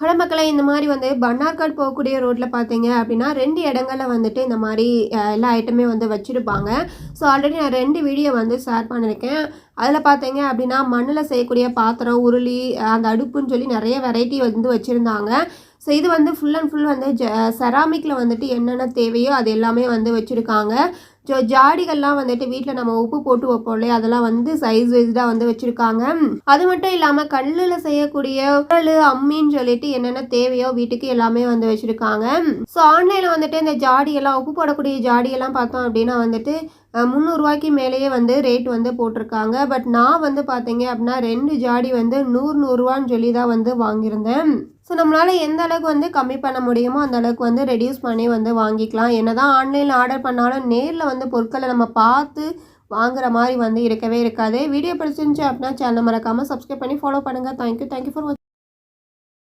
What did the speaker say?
Hello மக்களே, இந்த மாதிரி வந்து பன்னார்காட் போகக்கூடிய ரோட்டில் பார்த்தீங்க அப்படின்னா 2 இடங்கள்ல வந்துட்டு இந்த மாதிரி எல்லா ஐட்டமே வந்து வச்சுருப்பாங்க. ஸோ ஆல்ரெடி நான் 2 வீடியோ வந்து ஷேர் பண்ணியிருக்கேன். அதில் பார்த்தீங்க அப்படின்னா மண்ணில் செய்யக்கூடிய பாத்திரம், உருளி, அந்த அடுப்புன்னு சொல்லி நிறைய வெரைட்டி வந்து வச்சுருந்தாங்க. ஸோ இது வந்து ஃபுல் அண்ட் ஃபுல் வந்து செராமிக்கில் வந்துட்டு என்னென்ன தேவையோ அது எல்லாமே வந்து வச்சுருக்காங்க. ஜாடிகள்லாம் வந்துட்டு வீட்டில் நம்ம உப்பு போட்டு வைப்போம் இல்லையா, அதெல்லாம் வந்து சைஸ் வைஸ்டாக வந்து வச்சுருக்காங்க. அது மட்டும் இல்லாமல் கல்லில் செய்யக்கூடிய உரல், அம்மின்னு சொல்லிட்டு என்னென்ன தேவையோ வீட்டுக்கு எல்லாமே வந்து வச்சுருக்காங்க. ஸோ ஆன்லைனில் வந்துட்டு இந்த ஜாடியெல்லாம், உப்பு போடக்கூடிய ஜாடியெல்லாம் பார்த்தோம் அப்படின்னா வந்துட்டு 300 ரூபாய்க்கு மேலேயே வந்து ரேட் வந்து போட்டிருக்காங்க. பட் நான் வந்து பார்த்தீங்க அப்படின்னா 2 ஜாடி வந்து 100 ரூபான்னு சொல்லி தான் வந்து வாங்கியிருந்தேன். ஸோ நம்மளால் எந்த அளவுக்கு வந்து கம்மி பண்ண முடியுமோ அந்த அளவுக்கு வந்து ரெடியூஸ் பண்ணி வந்து வாங்கிக்கலாம். என்னதான் ஆன்லைனில் ஆர்டர் பண்ணாலும் நேரில் வந்து பொருட்களை நம்ம பார்த்து வாங்குற மாதிரி வந்து இருக்கவே இருக்காது. வீடியோ பிடிச்சிருந்துச்சு அப்படின்னா சேனலை மறக்காமல் சப்ஸ்கிரைப் பண்ணி ஃபாலோ பண்ணுங்கள். தேங்க்யூ ஃபார் வாட்சிங்.